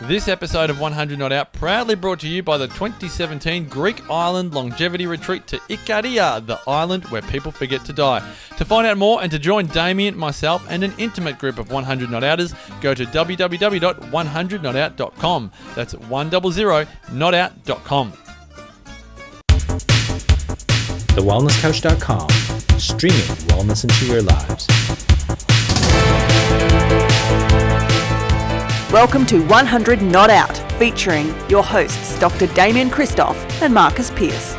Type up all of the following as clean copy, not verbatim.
This episode of 100 Not Out proudly brought to you by the 2017 Greek Island Longevity Retreat to Ikaria, the island where people forget to die. To find out more and to join Damien, myself, and an intimate group of 100 Not Outers, go to www.100notout.com. That's 100notout.com. TheWellnessCouch.com, streaming wellness into your lives. Welcome to 100 Not Out, featuring your hosts Dr. Damien Christoph and Marcus Pearce.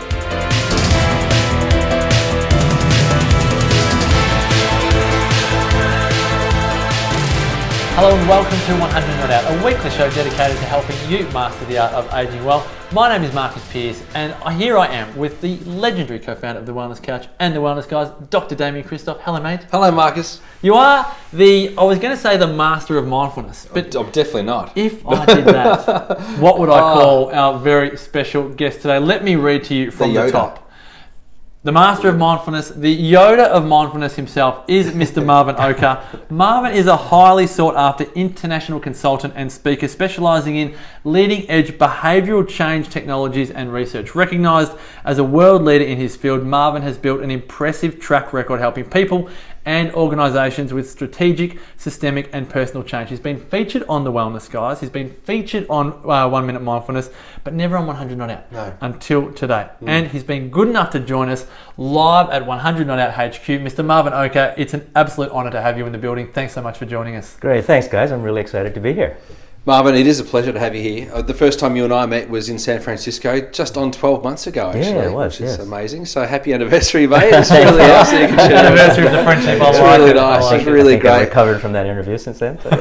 Hello and welcome to 100 Not Out, a weekly show dedicated to helping you master the art of aging well. My name is Marcus Pearce, and here I am with the legendary co-founder of The Wellness Couch and The Wellness Guys, Dr. Damien Christoph. Hello, mate. Hello, Marcus. You are I was going to say the master of mindfulness, but I'm definitely not. If I did that, what would I call our very special guest today? Let me read to you from the top. The master of mindfulness, the Yoda of mindfulness himself, is Mr. Marvin Oka. Marvin is a highly sought after international consultant and speaker specializing in leading edge behavioural change technologies and research. Recognised as a world leader in his field, Marvin has built an impressive track record helping people and organisations with strategic, systemic and personal change. He's been featured on The Wellness Guys, he's been featured on 1 Minute Mindfulness, but never on 100 Not Out until today. And he's been good enough to join us live at 100 Not Out HQ. Mr. Marvin Oka, it's an absolute honour to have you in the building. Thanks so much for joining us. Great, thanks guys. I'm really excited to be here. Marvin, it is a pleasure to have you here. The first time you and I met was in San Francisco, just on 12 months ago, actually. Yeah, it was, which is amazing. So happy anniversary, mate. It's really awesome. Anniversary of the friendship. It's really nice. It's really great. I've recovered from that interview since then. That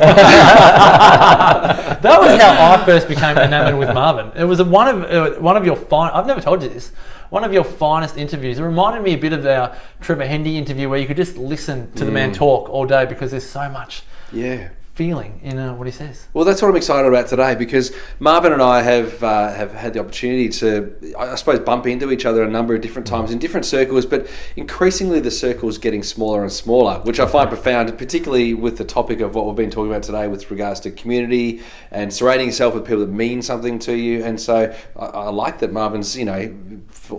was how I first became enamored with Marvin. It was one of your I've never told you this. One of your finest interviews. It reminded me a bit of our Trevor Hendy interview where you could just listen to the man talk all day because there's so much feeling in what he says. Well, that's what I'm excited about today, because Marvin and I have had the opportunity to, I suppose, bump into each other a number of different times in different circles, but increasingly the circle's getting smaller and smaller, which I find profound, particularly with the topic of what we've been talking about today with regards to community and surrounding yourself with people that mean something to you. And so I like that Marvin's,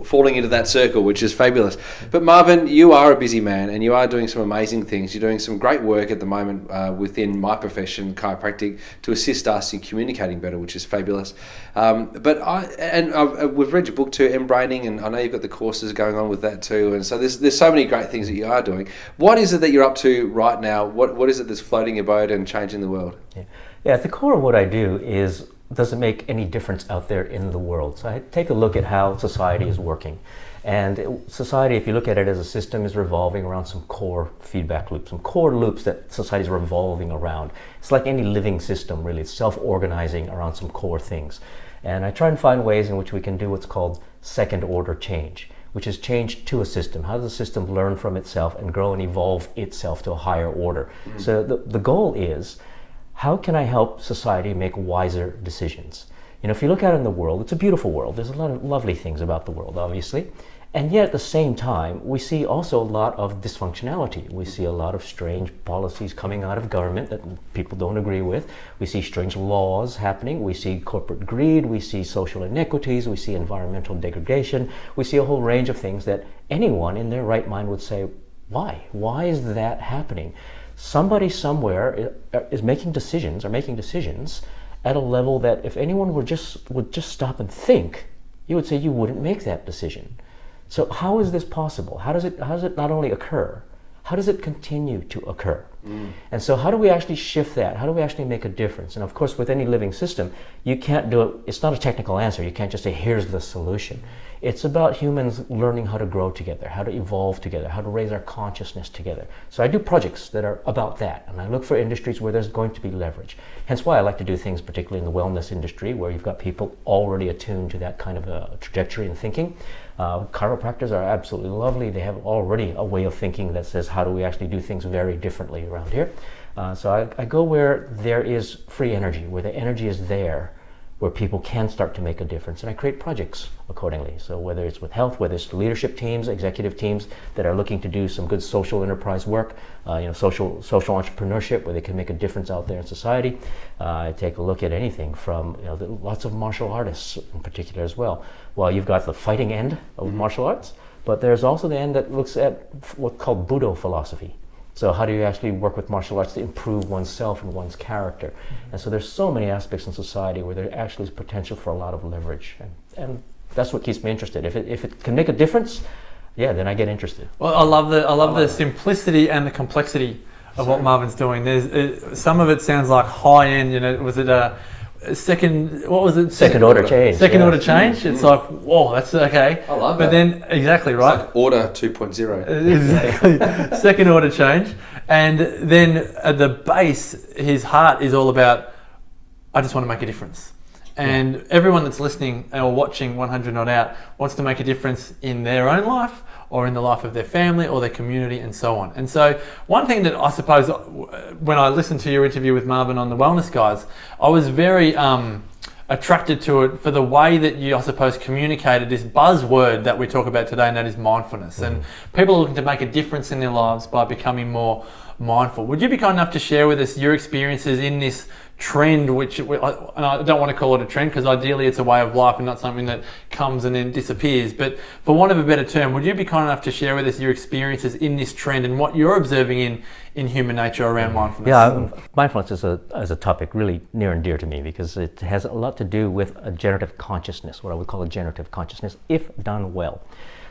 falling into that circle, which is fabulous. But Marvin, you are a busy man and you are doing some amazing things. You're doing some great work at the moment within my profession, chiropractic, to assist us in communicating better, which is fabulous. We've read your book too, Embraining, and I know you've got the courses going on with that too. And so there's so many great things that you are doing. What is it that you're up to right now? What is it that's floating your boat and changing the world? Yeah, at the core of what I do is, does it make any difference out there in the world? So I take a look at how society is working. And society, if you look at it as a system, is revolving around some core feedback loops, some core loops that society is revolving around. It's like any living system, really. It's self-organizing around some core things. And I try and find ways in which we can do what's called second order change, which is change to a system. How does the system learn from itself and grow and evolve itself to a higher order? So the goal is, how can I help society make wiser decisions? If you look out in the world, it's a beautiful world. There's a lot of lovely things about the world, obviously. And yet at the same time, we see also a lot of dysfunctionality. We see a lot of strange policies coming out of government that people don't agree with. We see strange laws happening. We see corporate greed. We see social inequities. We see environmental degradation. We see a whole range of things that anyone in their right mind would say, why? Why is that happening? Somebody somewhere is making decisions at a level that if anyone would just stop and think, you would say you wouldn't make that decision. So how is this possible? How does it not only occur, how does it continue to occur? And so how do we actually shift that? How do we actually make a difference? And of course, with any living system, you can't do it. It's not a technical answer. You can't just say, here's the solution. It's about humans learning how to grow together, how to evolve together, how to raise our consciousness together. So I do projects that are about that, and I look for industries where there's going to be leverage. Hence why I like to do things particularly in the wellness industry, where you've got people already attuned to that kind of a trajectory and thinking. Chiropractors are absolutely lovely. They have already a way of thinking that says, how do we actually do things very differently around here? So I go where there is free energy, where the energy is there, where people can start to make a difference, and I create projects accordingly. So whether it's with health, whether it's leadership teams, executive teams that are looking to do some good social enterprise work, social entrepreneurship where they can make a difference out there in society. I take a look at anything from lots of martial artists in particular as well. Well, you've got the fighting end of martial arts, but there's also the end that looks at what's called Budo philosophy. So how do you actually work with martial arts to improve oneself and one's character? And so there's so many aspects in society where there actually is potential for a lot of leverage. And that's what keeps me interested. If it can make a difference, then I get interested. Well, I love the simplicity and the complexity of what Marvin's doing. There's some of it sounds like high end. Was it a second order change? Second order change. It's like, whoa, that's okay. I love but that. Then exactly right. It's like order 2.0. Exactly. Second order change, and then at the base, his heart is all about, I just want to make a difference. And everyone that's listening or watching 100 Not Out wants to make a difference in their own life or in the life of their family or their community and so on. And so one thing that I suppose when I listened to your interview with Marvin on the Wellness Guys, I was very attracted to it for the way that you, I suppose, communicated this buzzword that we talk about today, and that is mindfulness. And people are looking to make a difference in their lives by becoming more mindful. Would you be kind enough to share with us your experiences in this trend, and I don't want to call it a trend because ideally it's a way of life and not something that comes and then disappears, but for want of a better term, would you be kind enough to share with us your experiences in this trend and what you're observing in human nature around mindfulness? Yeah, mindfulness is a topic really near and dear to me because it has a lot to do with a generative consciousness, what I would call a generative consciousness, if done well.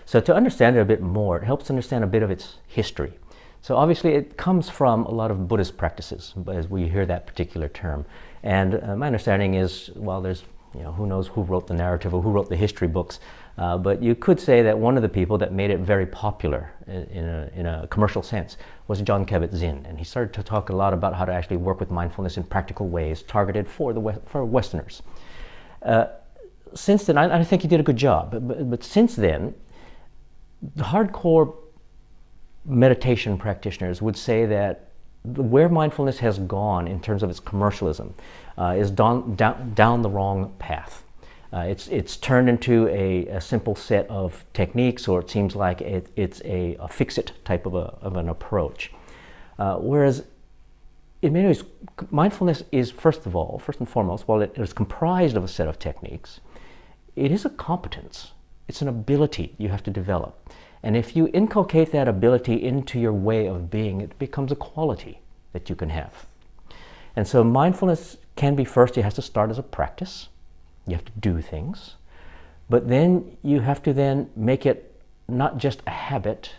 So to understand it a bit more, it helps to understand a bit of its history. So obviously it comes from a lot of Buddhist practices, as we hear that particular term. And my understanding is, well, there's, who knows who wrote the narrative or who wrote the history books, but you could say that one of the people that made it very popular in a commercial sense was Jon Kabat-Zinn. And he started to talk a lot about how to actually work with mindfulness in practical ways targeted for Westerners. Since then, I think he did a good job, but since then, the hardcore meditation practitioners would say that where mindfulness has gone in terms of its commercialism is down the wrong path. It's turned into a simple set of techniques, or it seems like it's a fix-it type of an approach. Whereas in many ways, mindfulness is first and foremost, while it is comprised of a set of techniques, it is a competence. It's an ability you have to develop. And if you inculcate that ability into your way of being, it becomes a quality that you can have. And so mindfulness can be first, it has to start as a practice. You have to do things. But then you have to then make it not just a habit,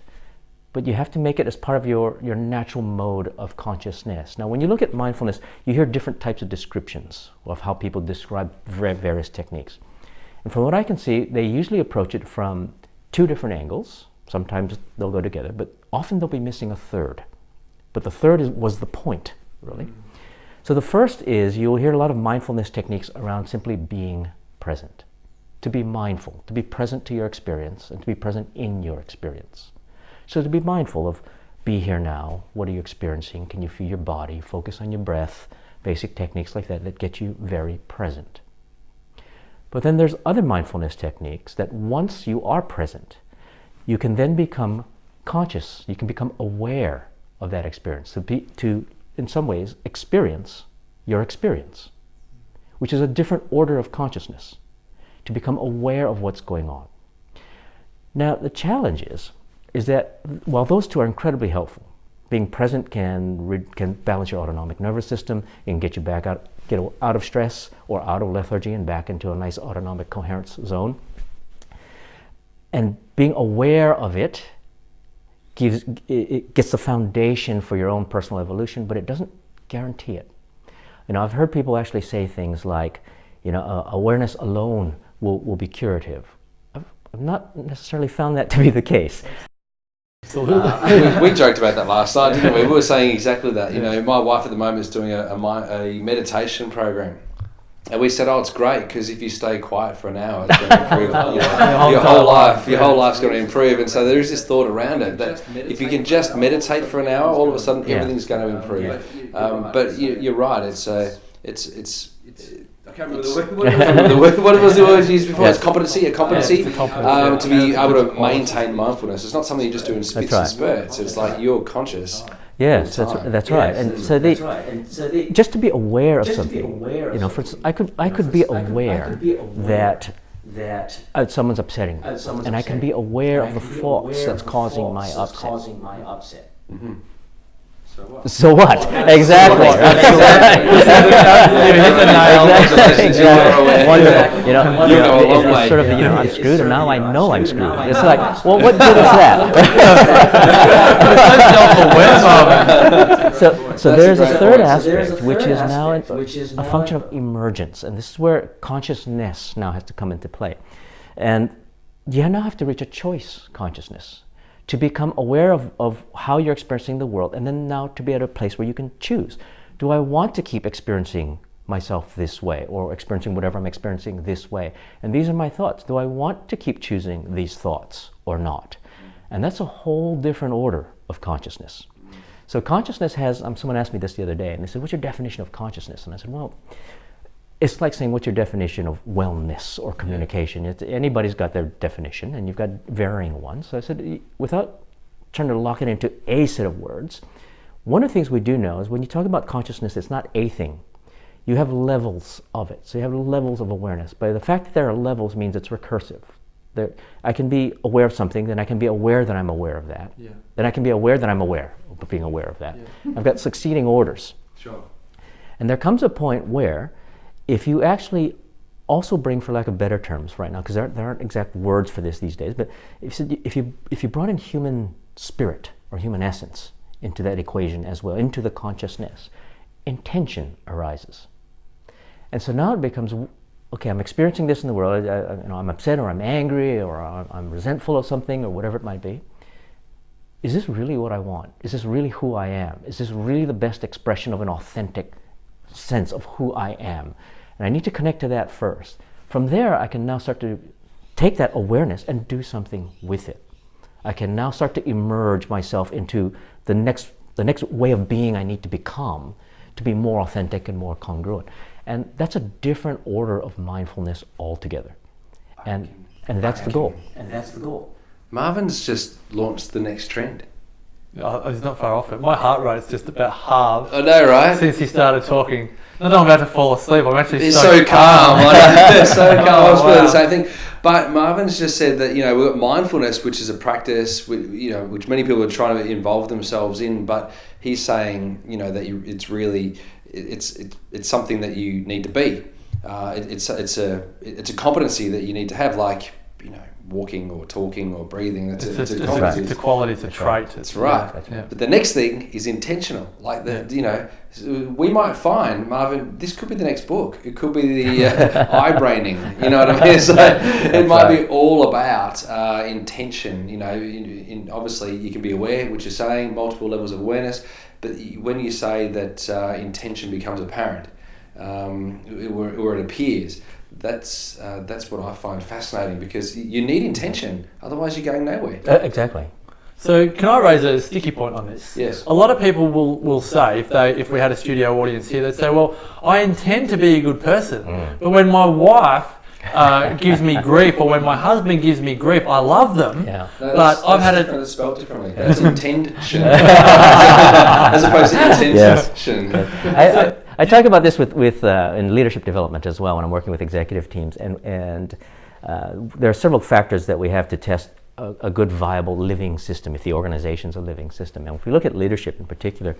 but you have to make it as part of your natural mode of consciousness. Now, when you look at mindfulness, you hear different types of descriptions of how people describe various techniques. And from what I can see, they usually approach it from two different angles. Sometimes they'll go together, but often they'll be missing a third. But the third was the point, really. So the first is you'll hear a lot of mindfulness techniques around simply being present. To be mindful, to be present to your experience, and to be present in your experience. So to be mindful of, be here now, what are you experiencing? Can you feel your body? Focus on your breath. Basic techniques like that get you very present. But then there's other mindfulness techniques that once you are present, you can then become conscious, you can become aware of that experience, to in some ways, experience your experience, which is a different order of consciousness, to become aware of what's going on. Now, the challenge is that while those two are incredibly helpful, being present can balance your autonomic nervous system, it can get you back out of stress or out of lethargy and back into a nice autonomic coherence zone. And being aware of it gets the foundation for your own personal evolution, but it doesn't guarantee it. I've heard people actually say things like, awareness alone will be curative. I've not necessarily found that to be the case. We joked about that last night, didn't we? We were saying exactly that. My wife at the moment is doing a meditation program. And we said, it's great because if you stay quiet for an hour, it's going to improve your whole life. Your whole life's going to improve. And so there is this thought around it that if you can just meditate for an hour, all of a sudden everything's going to improve. But you're right. It's can't remember the word. What was the word used before? It's competency. A competency to be able to maintain mindfulness. It's not something you just do in spits and spurts. It's like you're conscious. Yes, that's right. And so just to be aware of something, for instance, I could be aware that someone's upsetting me, and I can be aware of the thoughts that's causing my upset. Mm-hmm. So what? Exactly. You hit the nail. Wonderful. It's sort of I'm screwed, and now I know I'm screwed. It's like, well, what good is that? So there's a third aspect, which is now a function of emergence, and this is where consciousness now has to come into play, and you now have to reach a choice consciousness, to become aware of how you're experiencing the world, and then now to be at a place where you can choose. Do I want to keep experiencing myself this way, or experiencing whatever I'm experiencing this way? And these are my thoughts. Do I want to keep choosing these thoughts or not? And that's a whole different order of consciousness. So consciousness has, someone asked me this the other day, and they said, what's your definition of consciousness? And I said, well, it's like saying, what's your definition of wellness or communication? Anybody's got their definition, and you've got varying ones. So I said, without trying to lock it into a set of words, one of the things we do know is when you talk about consciousness, it's not a thing. You have levels of it. So you have levels of awareness. But the fact that there are levels means it's recursive. I can be aware of something, then I can be aware that I'm aware of that. Yeah. Then I can be aware that I'm aware of being aware of that. Yeah. I've got succeeding orders. Sure. And there comes a point where if you actually also bring, for lack of better terms right now, because there aren't exact words for this these days, but if you brought in human spirit or human essence into that equation as well, into the consciousness, intention arises. And so now it becomes, okay, I'm experiencing this in the world, I'm upset, or I'm angry, or I'm resentful of something, or whatever it might be. Is this really what I want? Is this really who I am? Is this really the best expression of an authentic sense of who I am? And I need to connect to that first. From there, I can now start to take that awareness and do something with it. I can now start to emerge myself into the next way of being I need to become to be more authentic and more congruent. And that's a different order of mindfulness altogether. And that's the goal. Marvin's just launched the next trend. Oh, he's not far off it. My heart rate's just about halved. I know, right? Since he started talking. Not that I'm about to fall asleep. I'm actually It's so calm. It's so calm. I was feeling the same thing. But Marvin's just said that, we've got mindfulness, which is a practice, which many people are trying to involve themselves in. But he's saying, that it's really, it's something that you need to be. It's a competency that you need to have, like, walking or talking or breathing. It's a competency. It's a quality. It's a trait. That's right. Yeah. But the next thing is intentional. Like we might find, Marvin, this could be the next book. It could be the eye-braining. You know what I mean? So it might be all about intention. Obviously, you can be aware, which you're saying, multiple levels of awareness. But when you say that intention becomes apparent, or it appears, that's what I find fascinating, because you need intention, otherwise you're going nowhere. Exactly. So can I raise a sticky point on this? Yes. A lot of people will say, if we had a studio audience here, they'd say, well, I intend to be a good person, but when my wife gives me grief, or when my husband gives me grief, I love them. Yeah. No, but I've had it. It's spelled differently. That's intention, as opposed to intention. Yes. I talk about this with in leadership development as well when I'm working with executive teams, and there are several factors that we have to test a good, viable living system, if the organization's a living system. And if we look at leadership in particular,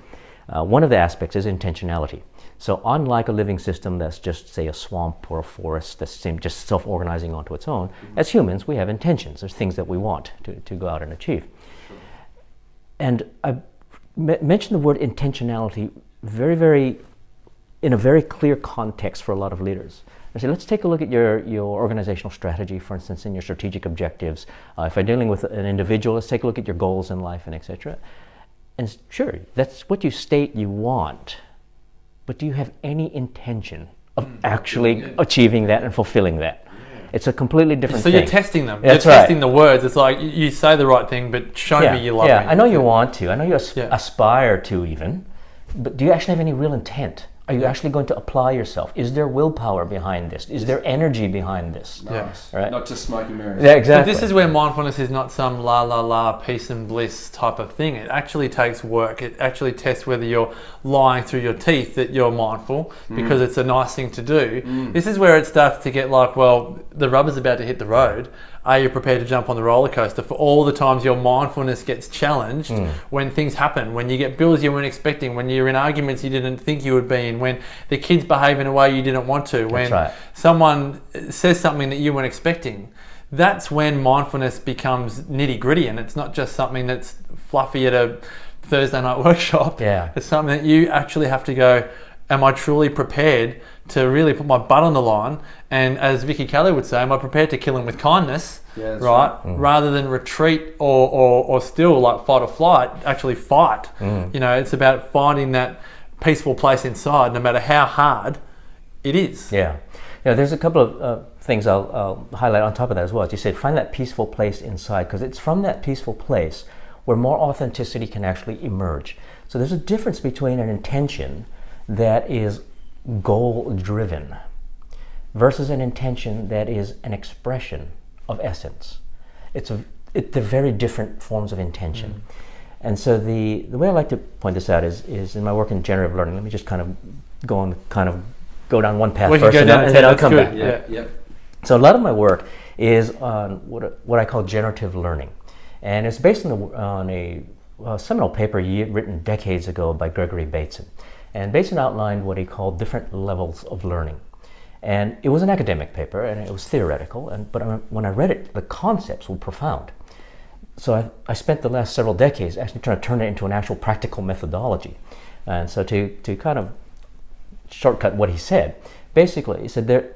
one of the aspects is intentionality. So unlike a living system that's just, say, a swamp or a forest that's just self-organizing onto its own, as humans, we have intentions. There's things that we want to go out and achieve. And I mentioned the word intentionality in a very clear context for a lot of leaders. I say, let's take a look at your organizational strategy, for instance, and your strategic objectives. If I'm dealing with an individual, let's take a look at your goals in life and etc. And sure, that's what you state you want, but do you have any intention of actually achieving that and fulfilling that? It's a completely different thing. So you're testing them. You're testing the words. It's like you say the right thing, but show me you love me. Yeah, I know you want to. I know you aspire to even, but do you actually have any real intent Are you actually going to apply yourself? Is there willpower behind this? Is there energy behind this? Nice. Right? Not just smoking mirrors. Yeah, exactly. But this is where mindfulness is not some la la la peace and bliss type of thing. It actually takes work. It actually tests whether you're lying through your teeth that you're mindful, because it's a nice thing to do. This is where it starts to get like, well, the rubber's about to hit the road. Are you prepared to jump on the roller coaster for all the times your mindfulness gets challenged when things happen, when you get bills you weren't expecting, when you're in arguments you didn't think you would be in, when the kids behave in a way you didn't want to, when someone says something that you weren't expecting? That's when mindfulness becomes nitty gritty, and it's not just something that's fluffy at a Thursday night workshop. Yeah. It's something that you actually have to go, am I truly prepared to really put my butt on the line? And as Vicky Kelly would say, am I prepared to kill him with kindness, right? Rather than retreat or still like fight or flight, actually fight. You know, it's about finding that peaceful place inside, no matter how hard it is. Yeah. You know, there's a couple of things I'll highlight on top of that as well. As you said, find that peaceful place inside, because it's from that peaceful place where more authenticity can actually emerge. So there's a difference between an intention that is goal-driven versus an intention that is an expression of essence. They're very different forms of intention. And so the way I like to point this out is in my work in generative learning. Let me just kind of go down one path first, and then I'll come back. Yeah. So a lot of my work is on what I call generative learning, and it's based on a seminal paper written decades ago by Gregory Bateson. And Bateson outlined what he called different levels of learning. And it was an academic paper, and it was theoretical, but when I read it, the concepts were profound. So I spent the last several decades actually trying to turn it into an actual practical methodology. And so to kind of shortcut what he said, basically he said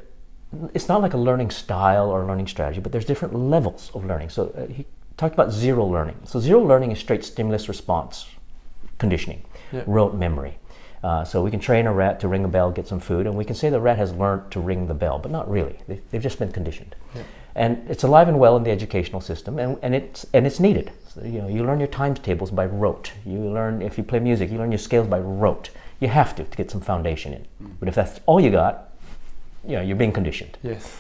it's not like a learning style or a learning strategy, but there's different levels of learning. So he talked about zero learning. So zero learning is straight stimulus response conditioning, rote memory. So we can train a rat to ring a bell, get some food, and we can say the rat has learned to ring the bell, but not really. They've just been conditioned. And it's alive and well in the educational system, and it's needed. So, you know, you learn your times tables by rote. You learn, if you play music, you learn your scales by rote. You have to get some foundation in. But if that's all you got, you know, you're being conditioned. Yes.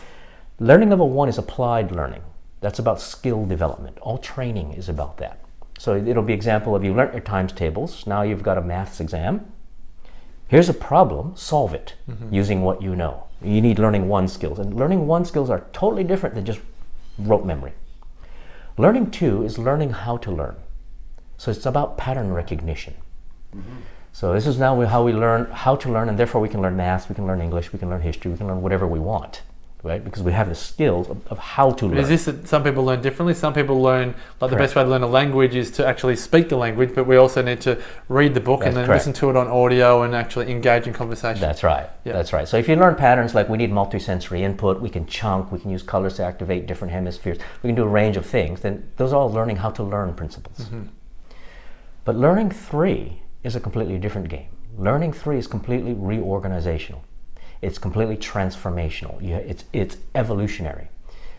Learning level 1 is applied learning. That's about skill development. All training is about that. So it'll be example of you learned your times tables. Now you've got a maths exam. Here's a problem, solve it using what you know. You need learning 1 skills, and learning 1 skills are totally different than just rote memory. Learning 2 is learning how to learn. So it's about pattern recognition. So this is now how we learn how to learn, and therefore we can learn math, we can learn English, we can learn history, we can learn whatever we want, right? Because we have the skills of how to learn. Is this that some people learn differently? Some people learn, like the best way to learn a language is to actually speak the language, but we also need to read the book and then listen to it on audio and actually engage in conversation. That's right. That's right. So if you learn patterns like we need multisensory input, we can chunk, we can use colors to activate different hemispheres, we can do a range of things, then those are all learning how to learn principles. But learning 3 is a completely different game. Learning 3 is completely reorganizational. It's completely transformational. It's evolutionary.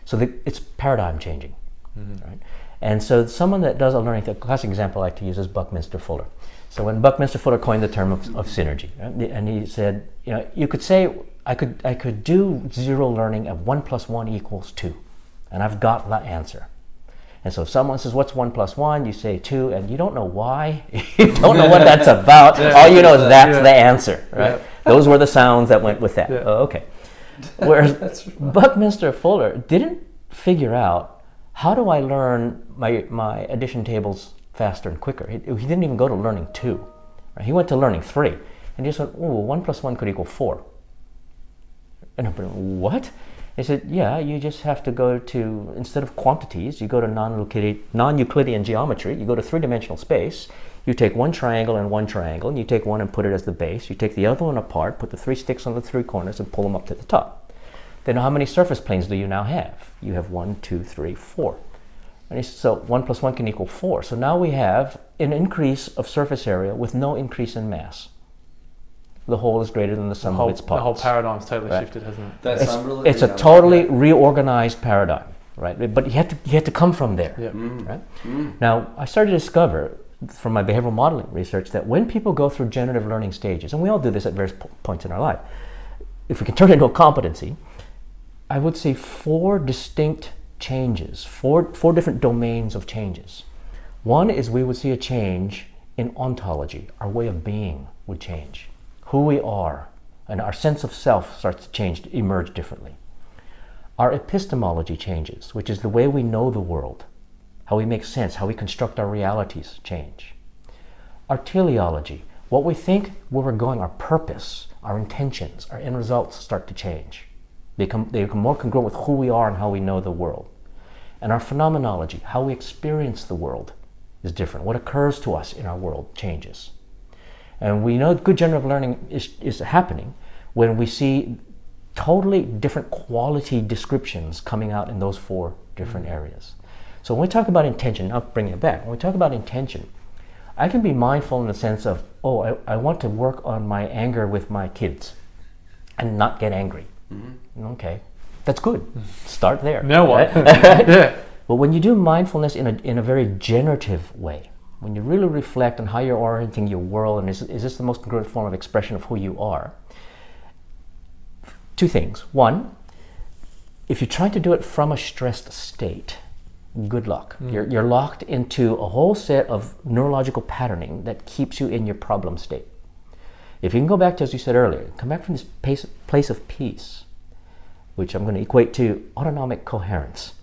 So it's paradigm changing. Right? And so someone that does a learning, the classic example I like to use is Buckminster Fuller. So when Buckminster Fuller coined the term of synergy, right? And he said, you know, you could say I could do zero learning of 1 + 1 = 2, and I've got the answer. And so if someone says, what's 1 + 1? You say 2, and you don't know why. You don't know what that's about. All you know is that's the answer, right? Those were the sounds that went with that. Oh, okay. Whereas Buckminster Fuller didn't figure out, how do I learn my addition tables faster and quicker? He didn't even go to learning 2. Right? He went to learning 3. And he just went, 1 + 1 = 4. And I went, what? He said, yeah, you just have to go to, instead of quantities, you go to non-Euclidean geometry, you go to 3-dimensional space, you take one triangle and one triangle, and you take one and put it as the base, you take the other one apart, put the 3 sticks on the 3 corners and pull them up to the top. Then how many surface planes do you now have? You have 1, 2, 3, 4. And he said, so 1 + 1 = 4. So now we have an increase of surface area with no increase in mass. The whole is greater than the sum of its parts. The whole paradigm's totally shifted, hasn't it? It's a totally reorganized paradigm, right? But you had to come from there, right? Now, I started to discover from my behavioral modeling research that when people go through generative learning stages, and we all do this at various points in our life, if we can turn it into a competency, I would say 4 distinct changes, four different domains of changes. One is we would see a change in ontology. Our way of being would change. Who we are and our sense of self starts to change, to emerge differently. Our epistemology changes, which is the way we know the world, how we make sense, how we construct our realities change. Our teleology, what we think, where we're going, our purpose, our intentions, our end results start to change. They become more congruent with who we are and how we know the world. And our phenomenology, how we experience the world, is different. What occurs to us in our world changes. And we know good generative learning is happening when we see totally different quality descriptions coming out in those 4 different areas. So when we talk about intention, I'll bring it back. When we talk about intention, I can be mindful in the sense of, I want to work on my anger with my kids and not get angry. Mm-hmm. Okay, that's good. Start there. Now what? Right? Yeah. But when you do mindfulness in a very generative way, when you really reflect on how you're orienting your world, and is this the most congruent form of expression of who you are? 2 things. One, if you're trying to do it from a stressed state, good luck. You're locked into a whole set of neurological patterning that keeps you in your problem state. If you can go back to, as you said earlier, come back from this place of peace, which I'm going to equate to autonomic coherence.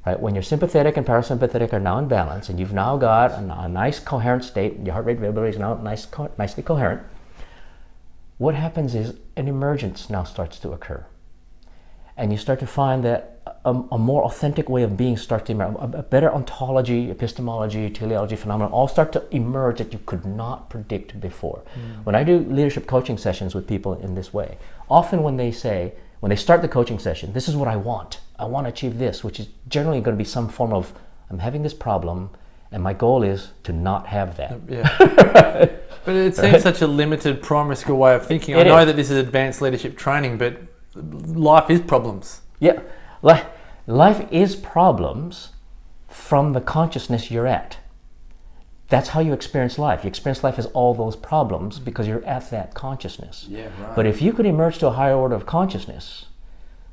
Right? When your sympathetic and parasympathetic are now in balance, and you've now got a nice coherent state, your heart rate variability is now nicely coherent, what happens is an emergence now starts to occur. And you start to find that a more authentic way of being starts to emerge. A better ontology, epistemology, teleology, phenomena all start to emerge that you could not predict before. When I do leadership coaching sessions with people in this way, often when they start the coaching session, this is what I want to achieve this, which is generally going to be some form of, I'm having this problem, and my goal is to not have that. Yeah. But it seems such a limited primary school way of thinking. I know that this is advanced leadership training, but life is problems. Yeah. Life is problems from the consciousness you're at. That's how you experience life. You experience life as all those problems because you're at that consciousness. Yeah, right. But if you could emerge to a higher order of consciousness,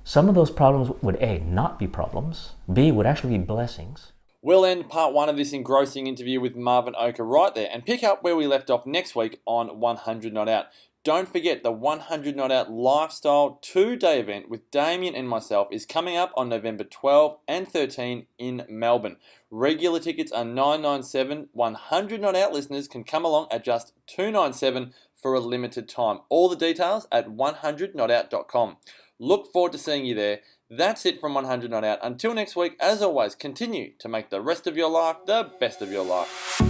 some of those problems would A, not be problems, B, would actually be blessings. We'll end part 1 of this engrossing interview with Marvin Oka right there and pick up where we left off next week on 100 Not Out. Don't forget the 100 Not Out Lifestyle 2-day event with Damien and myself is coming up on November 12 and 13 in Melbourne. Regular tickets are $997. 100 Not Out listeners can come along at just $297 for a limited time. All the details at 100notout.com. Look forward to seeing you there. That's it from 100 Not Out. Until next week, as always, continue to make the rest of your life the best of your life.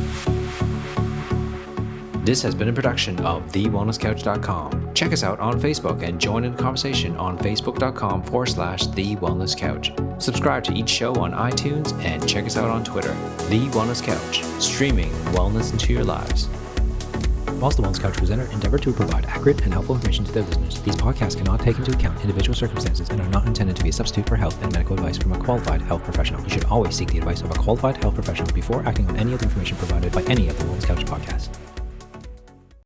This has been a production of TheWellnessCouch.com. Check us out on Facebook and join in the conversation on Facebook.com/TheWellnessCouch. Subscribe to each show on iTunes and check us out on Twitter. The Wellness Couch, streaming wellness into your lives. Whilst the Wellness Couch presenter endeavor to provide accurate and helpful information to their listeners, these podcasts cannot take into account individual circumstances and are not intended to be a substitute for health and medical advice from a qualified health professional. You should always seek the advice of a qualified health professional before acting on any of the information provided by any of the Wellness Couch podcasts.